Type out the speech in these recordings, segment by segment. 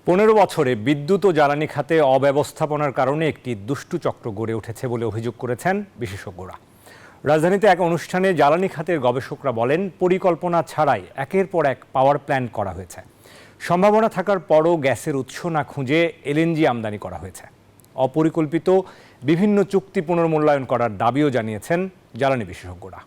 15 বছরে বিদ্যুৎ ও জ্বালানি খাতে অব্যবস্থাপনার কারণে একটি দুষ্টু চক্র গড়ে উঠেছে বলে অভিযোগ করেছেন বিশেষজ্ঞরা। রাজধানীতে এক অনুষ্ঠানে জ্বালানি খাতের গবেষকরা বলেন, পরিকল্পনা ছাড়াই একের পর এক পাওয়ার প্ল্যান্ট করা হয়েছে। সম্ভাবনা থাকার পরও গ্যাসের উৎস না খুঁজে এলএনজি আমদানি করা হয়েছে। অপরিকল্পিত বিভিন্ন চুক্তি পুনর্মূল্যায়ন করার দাবিও জানিয়েছেন জ্বালানি বিশেষজ্ঞরা।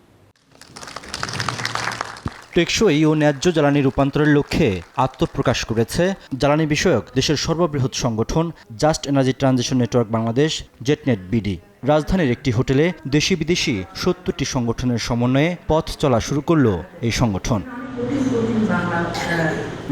টেকসই ও ন্যায্য জ্বালানি রূপান্তরের লক্ষ্যে আত্মপ্রকাশ করেছে জ্বালানি বিষয়ক দেশের সর্ববৃহৎ সংগঠন just energy transition network Bangladesh JETNET BD. রাজধানীর একটি হোটেলে দেশি বিদেশি 70টি সংগঠনের সমন্বয়ে পথ চলা শুরু করল এই সংগঠন।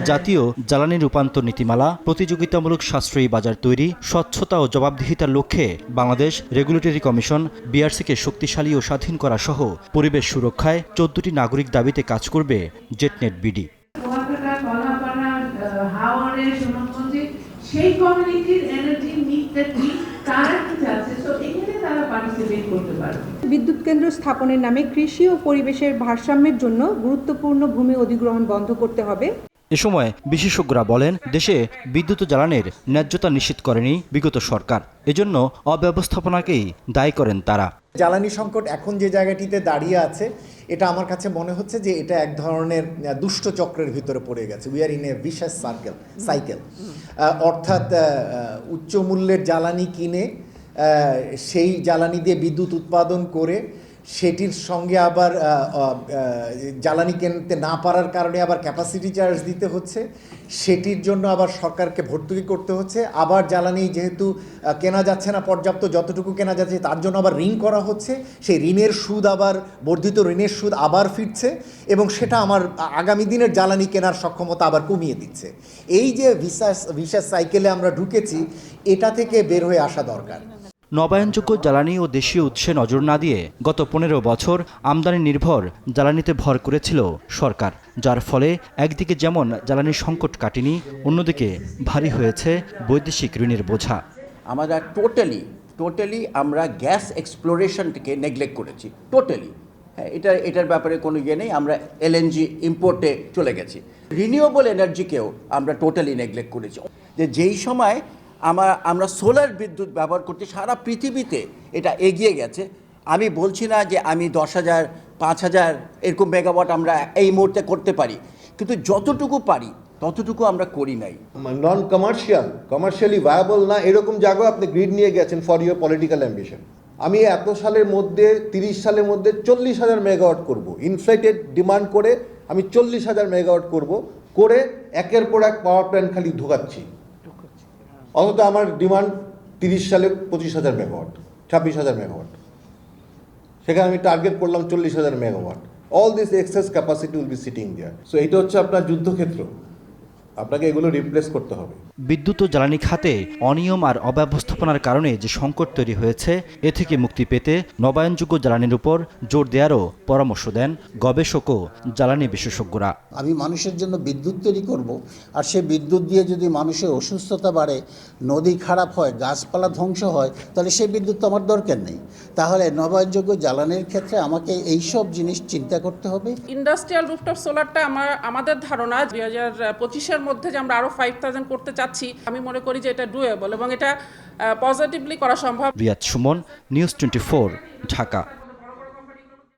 জাতীয় জ্বালানি রূপান্তর নীতিমালা, প্রতিযোগিতামূলক সাশ্রয়ী বাজার তৈরি, স্বচ্ছতা ও জবাবদিহিতার লক্ষ্যে বাংলাদেশ রেগুলেটরি কমিশন বিআরসিকে শক্তিশালী ও স্বাধীন করা সহ পরিবেশ সুরক্ষায় 14টি নাগরিক দাবিতে কাজ করবে জেটনেট বিডি। সেই কমিউনিটির এনার্জি নিডটা কি তারা কি চাচ্ছে, তো এখানে তারা পার্টিসিপেট করতে পারবে। বিদ্যুৎ কেন্দ্র স্থাপনের নামে কৃষি ও পরিবেশের ভারসাম্যের জন্য গুরুত্বপূর্ণ ভূমি অধিগ্রহণ বন্ধ করতে হবে। এ সময় বিশেষজ্ঞরা বলেন, দেশে বিদ্যুৎ ও জ্বালানির ন্যায্যতা নিশ্চিত করেনি বিগত সরকার। এজন্য অব্যবস্থাপনাকেই দায়ী করেন তারা। জ্বালানি সংকট এখন যে জায়গাটিতে দাঁড়িয়ে আছে, এটা আমার কাছে মনে হচ্ছে যে এটা এক ধরনের দুষ্ট চক্রের ভিতরে পড়ে গেছে। We are in a vicious cycle. অর্থাৎ উচ্চ মূল্যের জ্বালানি কিনে সেই জ্বালানি দিয়ে বিদ্যুৎ উৎপাদন করে সেটির সঙ্গে আবার জ্বালানি কিনতে না পারার কারণে আবার ক্যাপাসিটি চার্জ দিতে হচ্ছে, সেটির জন্য আবার সরকারকে ভর্তুকি করতে হচ্ছে। আবার জ্বালানি যেহেতু কেনা যাচ্ছে না পর্যাপ্ত, যতটুকু কেনা যাচ্ছে তার জন্য আবার ঋণ করা হচ্ছে, সেই ঋণের সুদ আবার বর্ধিত ঋণের সুদ আবার ফিরছে এবং সেটা আমার আগামী দিনের জ্বালানি কেনার সক্ষমতা আবার কমিয়ে দিচ্ছে। এই যে ভিশাস সাইকেলে আমরা ঢুকেছি, এটা থেকে বের হয়ে আসা দরকার। নবায়নযোগ্য জ্বালানি ও দেশীয় উৎসে নজর না দিয়ে গত 15 বছর আমদানি নির্ভর জ্বালানিতে ভর করেছিল সরকার, যার ফলে একদিকে যেমন জ্বালানির সংকট কাটেনি, অন্যদিকে ভারী হয়েছে বৈদেশিক ঋণের বোঝা। আমরা টোটালি আমরা গ্যাস এক্সপ্লোরেশনকে নেগলেক্ট করেছি, টোটালি। হ্যাঁ, এটার ব্যাপারে কোনো ইয়ে নেই। আমরা এলএনজি ইম্পোর্টে চলে গেছি। রিনিউয়েবল এনার্জিকেও আমরা টোটালি নেগলেক্ট করেছি। যেই সময় আমরা সোলার বিদ্যুৎ ব্যবহার করতে সারা পৃথিবীতে এটা এগিয়ে গেছে। আমি বলছি না যে আমি 10,000 5,000 এরকম মেগাওয়াট আমরা এই মুহূর্তে করতে পারি, কিন্তু যতটুকু পারি ততটুকু আমরা করি নাই। নন কমার্শিয়ালি ভায়াবল না এরকম জায়গায় আপনি গ্রিড নিয়ে গেছেন ফর ইউর পলিটিক্যাল অ্যাম্বিশন। আমি এত সালের মধ্যে 30 সালের মধ্যে 40,000 মেগাওয়াট করব, ইনফ্লেটেড ডিমান্ড করে আমি 40,000 মেগাওয়াট করে একের পর এক পাওয়ার প্ল্যান্ট খালি ঢোকাচ্ছি। অথচ আমার ডিমান্ড 30 সালে 25,000 মেগাওয়াট, 26,000 মেগাওয়াট। সেখানে আমি টার্গেট করলাম 40,000 megawatt. All this excess capacity will be sitting there. So এইটা হচ্ছে আপনার যুদ্ধক্ষেত্র, আপনাকে এগুলো রিপ্লেস করতে হবে। বিদ্যুৎ ও জ্বালানি খাতে অনিয়ম আর অব্যবস্থাপনার কারণে যে সংকট তৈরি হয়েছে, এ থেকে মুক্তি পেতে নবায়নযোগ্য জ্বালানির উপর জোর দেওয়ারও পরামর্শ দেন গবেষক ও জ্বালানি বিশেষজ্ঞরা। আমি মানুষের জন্য বিদ্যুৎ তৈরি করব, আর সে বিদ্যুৎ দিয়ে যদি মানুষের অসুস্থতা বাড়ে, নদী খারাপ হয়, গাছপালা ধ্বংস হয়, তাহলে সেই বিদ্যুৎ তো আমার দরকার নেই। তাহলে নবায়নযোগ্য জ্বালানির ক্ষেত্রে আমাকে এইসব জিনিস চিন্তা করতে হবে। ইন্ডাস্ট্রিয়াল রুফটপ সোলারটা আমাদের ধারণা 2025-এর মধ্যে যে আমরা আরো 5,000 করতে চাচ্ছি। আমি মনে করি যে এটা ডুয়েবল এবং এটা পজিটিভলি করা সম্ভব। রিয়াদ সুমন, নিউজ 24, ঢাকা।